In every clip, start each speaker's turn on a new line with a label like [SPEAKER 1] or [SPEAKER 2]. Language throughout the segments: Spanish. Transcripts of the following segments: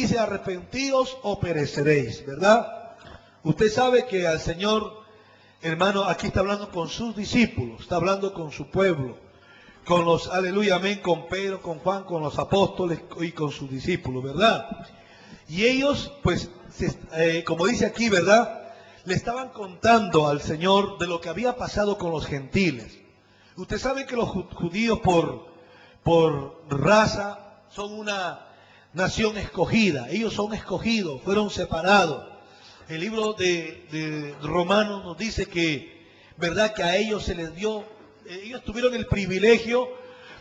[SPEAKER 1] dice: arrepentíos o pereceréis, ¿verdad? Usted sabe que al Señor, hermano, aquí está hablando con sus discípulos, está hablando con su pueblo, con los, aleluya, amén, con Pedro, con Juan, con los apóstoles y con sus discípulos, ¿verdad? Y ellos, pues, como dice aquí, ¿verdad?, le estaban contando al Señor de lo que había pasado con los gentiles. Usted sabe que los judíos por raza son una nación escogida. Ellos son escogidos, fueron separados. El libro de Romanos nos dice que, ¿verdad?, que a ellos se les dio, ellos tuvieron el privilegio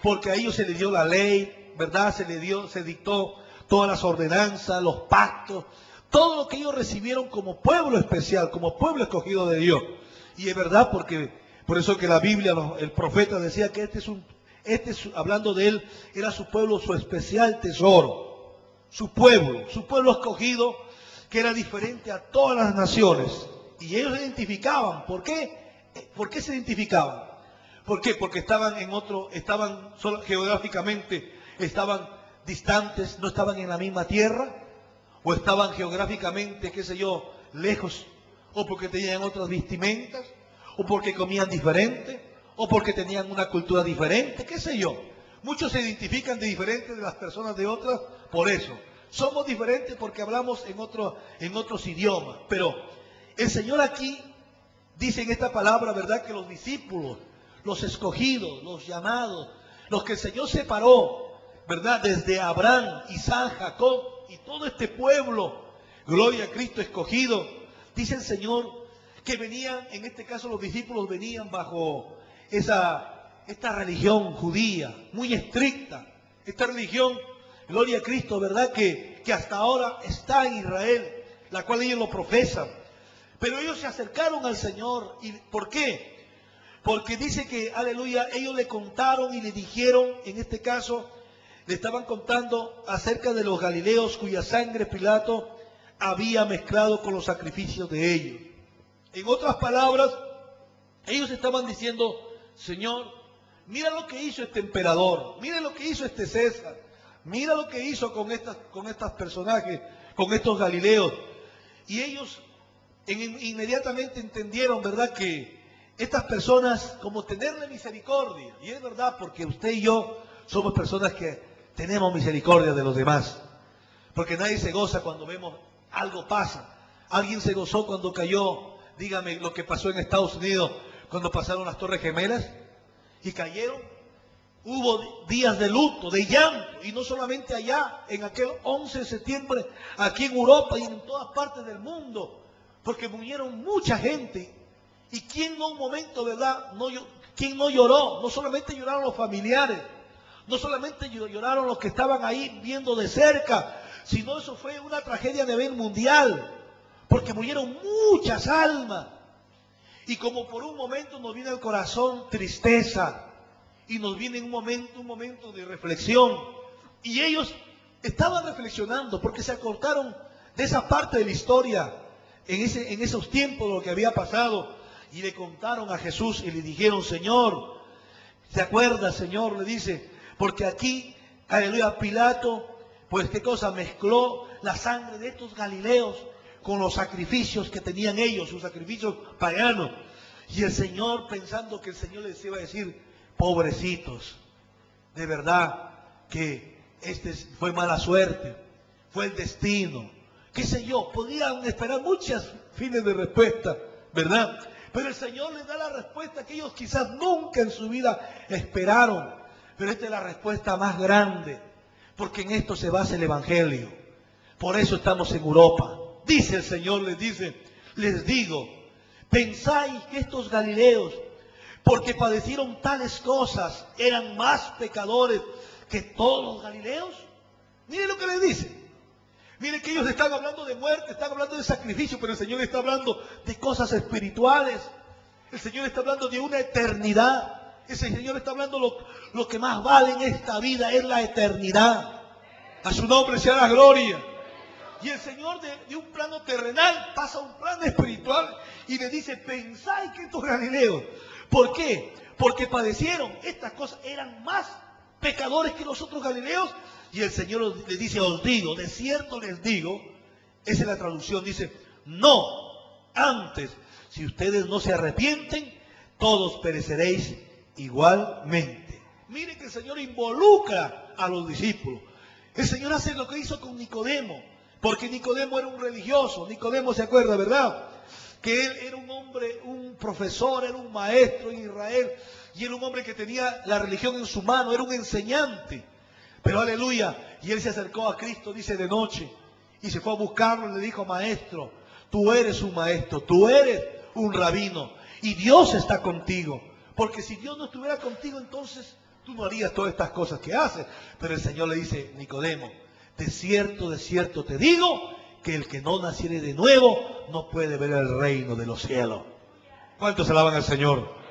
[SPEAKER 1] porque a ellos se les dio la ley, ¿verdad? Se dictó todas las ordenanzas, los pactos, todo lo que ellos recibieron como pueblo especial, como pueblo escogido de Dios. Y es verdad, porque por eso que la Biblia, el profeta decía que hablando de él, era su pueblo, su especial tesoro, su pueblo escogido, que era diferente a todas las naciones. Y ellos se identificaban. ¿Por qué? ¿Por qué se identificaban? ¿Por qué? Porque estaban geográficamente, estaban distantes, no estaban en la misma tierra, o estaban geográficamente, qué sé yo, lejos, o porque tenían otras vestimentas, o porque comían diferente, o porque tenían una cultura diferente, qué sé yo. Muchos se identifican de diferentes de las personas de otras por eso. Somos diferentes porque hablamos en otros idiomas. Pero el Señor aquí dice en esta palabra, ¿verdad?, que los discípulos, los escogidos, los llamados, los que el Señor separó, ¿verdad?, desde Abraham, Isaac, Jacob y todo este pueblo, gloria a Cristo, escogido, dice el Señor que venían, en este caso los discípulos venían bajo esta religión judía, muy estricta, esta religión, gloria a Cristo, ¿verdad?, que hasta ahora está en Israel, la cual ellos lo profesan. Pero ellos se acercaron al Señor. ¿Y por qué? Porque dice que, aleluya, ellos le contaron y le dijeron, en este caso, le estaban contando acerca de los galileos cuya sangre Pilato había mezclado con los sacrificios de ellos. En otras palabras, ellos estaban diciendo: Señor, mira lo que hizo este emperador, mira lo que hizo este César, mira lo que hizo con estos personajes, con estos galileos. Y ellos inmediatamente entendieron, ¿verdad?, que estas personas, como tenerle misericordia, y es verdad, porque usted y yo somos personas que tenemos misericordia de los demás, porque nadie se goza cuando vemos algo pasa. Alguien se gozó cuando cayó, dígame, lo que pasó en Estados Unidos, cuando pasaron las Torres Gemelas y cayeron. Hubo días de luto, de llanto, y no solamente allá, en aquel 11 de septiembre, aquí en Europa y en todas partes del mundo, porque murieron mucha gente. ¿Y quién no un momento, verdad? ¿Quién no lloró? No solamente lloraron los familiares, no solamente lloraron los que estaban ahí viendo de cerca, sino eso fue una tragedia a nivel mundial, porque murieron muchas almas. Y como por un momento nos viene al corazón tristeza, y nos viene un momento de reflexión, y ellos estaban reflexionando, porque se acordaron de esa parte de la historia, en esos tiempos lo que había pasado, y le contaron a Jesús y le dijeron: Señor, ¿te acuerdas, Señor? Le dice, porque aquí, aleluya, Pilato, pues qué cosa, mezcló la sangre de estos galileos con los sacrificios que tenían ellos, sus sacrificios paganos. Y el Señor, pensando que el Señor les iba a decir: pobrecitos, de verdad que fue mala suerte, fue el destino, qué sé yo, podían esperar muchas fines de respuesta, ¿verdad? Pero el Señor les da la respuesta que ellos quizás nunca en su vida esperaron. Pero esta es la respuesta más grande, porque en esto se basa el Evangelio. Por eso estamos en Europa. Dice el Señor, les digo, ¿pensáis que estos galileos, porque padecieron tales cosas, eran más pecadores que todos los galileos? Miren lo que les dice. Miren que ellos están hablando de muerte, están hablando de sacrificio, pero el Señor está hablando de cosas espirituales. El Señor está hablando de una eternidad. El Señor está hablando lo que más vale en esta vida es la eternidad. A su nombre sea la gloria. Y el Señor de un plano terrenal pasa a un plano espiritual y le dice: pensáis que estos galileos, ¿por qué? Porque padecieron estas cosas, eran más pecadores que los otros galileos. Y el Señor le dice, os digo, de cierto les digo, esa es la traducción, dice, no, antes, si ustedes no se arrepienten, todos pereceréis igualmente. Miren que el Señor involucra a los discípulos. El Señor hace lo que hizo con Nicodemo, porque Nicodemo era un religioso. Nicodemo se acuerda, ¿verdad? Que él era un hombre, un profesor, era un maestro en Israel, y era un hombre que tenía la religión en su mano, era un enseñante. Pero aleluya, y él se acercó a Cristo, dice, de noche, y se fue a buscarlo y le dijo, maestro, tú eres un maestro, tú eres un rabino, y Dios está contigo. Porque si Dios no estuviera contigo, entonces tú no harías todas estas cosas que haces. Pero el Señor le dice, Nicodemo, de cierto te digo, que el que no naciere de nuevo no puede ver el reino de los cielos. ¿Cuántos alaban al Señor?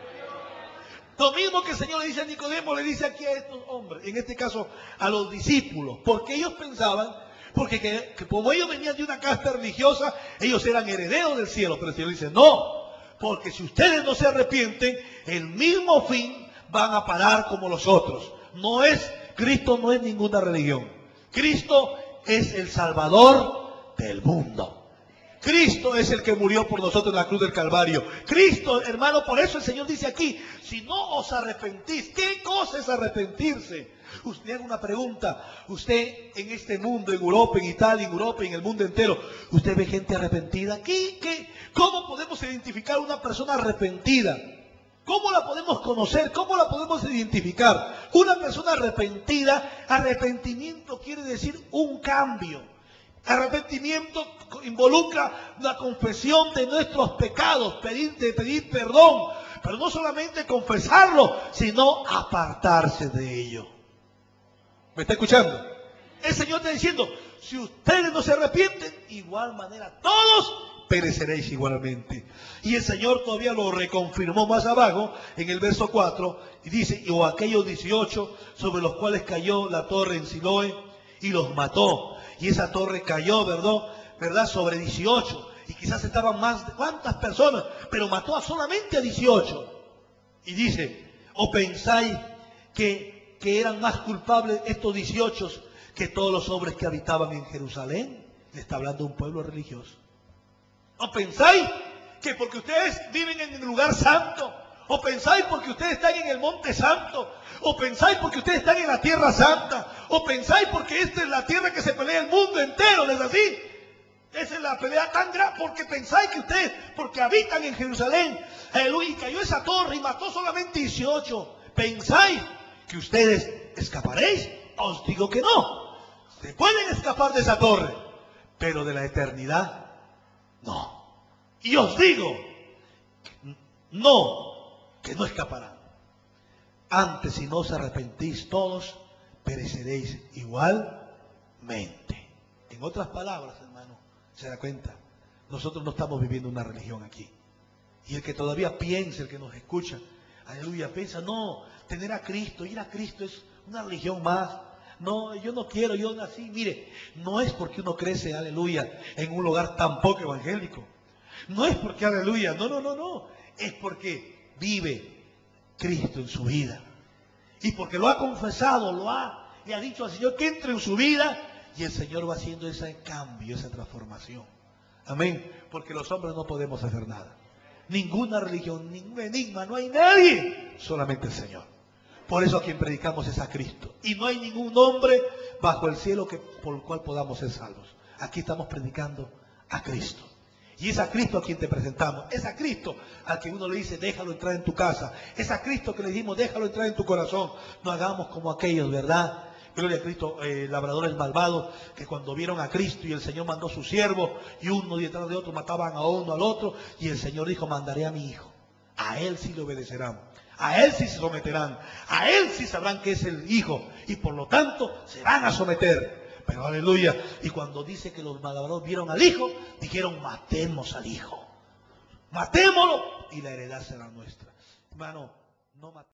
[SPEAKER 1] Lo mismo que el Señor le dice a Nicodemo, le dice aquí a estos hombres, en este caso a los discípulos, porque ellos pensaban, porque que como ellos venían de una casta religiosa, ellos eran herederos del cielo, pero el Señor dice, no, porque si ustedes no se arrepienten, el mismo fin van a parar como los otros. Cristo no es ninguna religión, Cristo es el Salvador del mundo. Cristo es el que murió por nosotros en la cruz del Calvario. Cristo, hermano, por eso el Señor dice aquí, si no os arrepentís, ¿qué cosa es arrepentirse? Usted haga una pregunta, usted en este mundo, en Europa, en Italia, en Europa, en el mundo entero, ¿usted ve gente arrepentida? ¿Cómo podemos identificar a una persona arrepentida? ¿Cómo la podemos conocer? ¿Cómo la podemos identificar? Una persona arrepentida, arrepentimiento quiere decir un cambio. Arrepentimiento involucra la confesión de nuestros pecados, pedir perdón, pero no solamente confesarlo, sino apartarse de ello. ¿Me está escuchando? El Señor está diciendo, si ustedes no se arrepienten, igual manera todos pereceréis igualmente. Y el Señor todavía lo reconfirmó más abajo, en el verso 4, y dice, o aquellos 18 sobre los cuales cayó la torre en Siloé y los mató. Y esa torre cayó, ¿verdad? Sobre 18. Y quizás estaban más de cuántas personas, pero mató solamente a 18. Y dice, ¿o pensáis que eran más culpables estos 18 que todos los hombres que habitaban en Jerusalén? Le está hablando un pueblo religioso. ¿O pensáis que porque ustedes viven en el lugar santo? ¿O pensáis porque ustedes están en el monte santo? ¿O pensáis porque ustedes están en la tierra santa? ¿O pensáis porque esta es la tierra que se pelea el mundo entero? ¿No es así? Esa es la pelea tan grande porque pensáis que ustedes, porque habitan en Jerusalén, aleluya, y cayó esa torre y mató solamente 18. ¿Pensáis que ustedes escaparéis? Os digo que no. Se pueden escapar de esa torre, pero de la eternidad, no. Y os digo, no, que no escaparán. Antes, si no os arrepentís todos, pereceréis igualmente. En otras palabras, hermano, se da cuenta, nosotros no estamos viviendo una religión aquí. Y el que todavía piensa, el que nos escucha, aleluya, piensa, no, tener a Cristo, ir a Cristo es una religión más. No, yo no quiero, yo nací. Mire, no es porque uno crece, aleluya, en un lugar tan poco evangélico. No es porque, aleluya, no. Es porque vive Cristo en su vida. Y porque lo ha confesado, le ha dicho al Señor que entre en su vida, y el Señor va haciendo ese cambio, esa transformación. Amén. Porque los hombres no podemos hacer nada. Ninguna religión, ningún enigma, no hay nadie, solamente el Señor. Por eso a quien predicamos es a Cristo. Y no hay ningún nombre bajo el cielo por el cual podamos ser salvos. Aquí estamos predicando a Cristo. Y es a Cristo a quien te presentamos. Es a Cristo al que uno le dice, déjalo entrar en tu casa. Es a Cristo que le dijimos, déjalo entrar en tu corazón. No hagamos como aquellos, ¿verdad? Gloria a Cristo, labradores malvados, que cuando vieron a Cristo y el Señor mandó su siervo, y uno detrás de otro mataban a uno al otro, y el Señor dijo, mandaré a mi hijo. A él sí le obedecerán. A él sí se someterán. A él sí sabrán que es el hijo. Y por lo tanto, se van a someter. Pero aleluya, y cuando dice que los malvados vieron al hijo, dijeron, matemos al hijo. Matémoslo y la heredad será nuestra. Hermano, no matemos.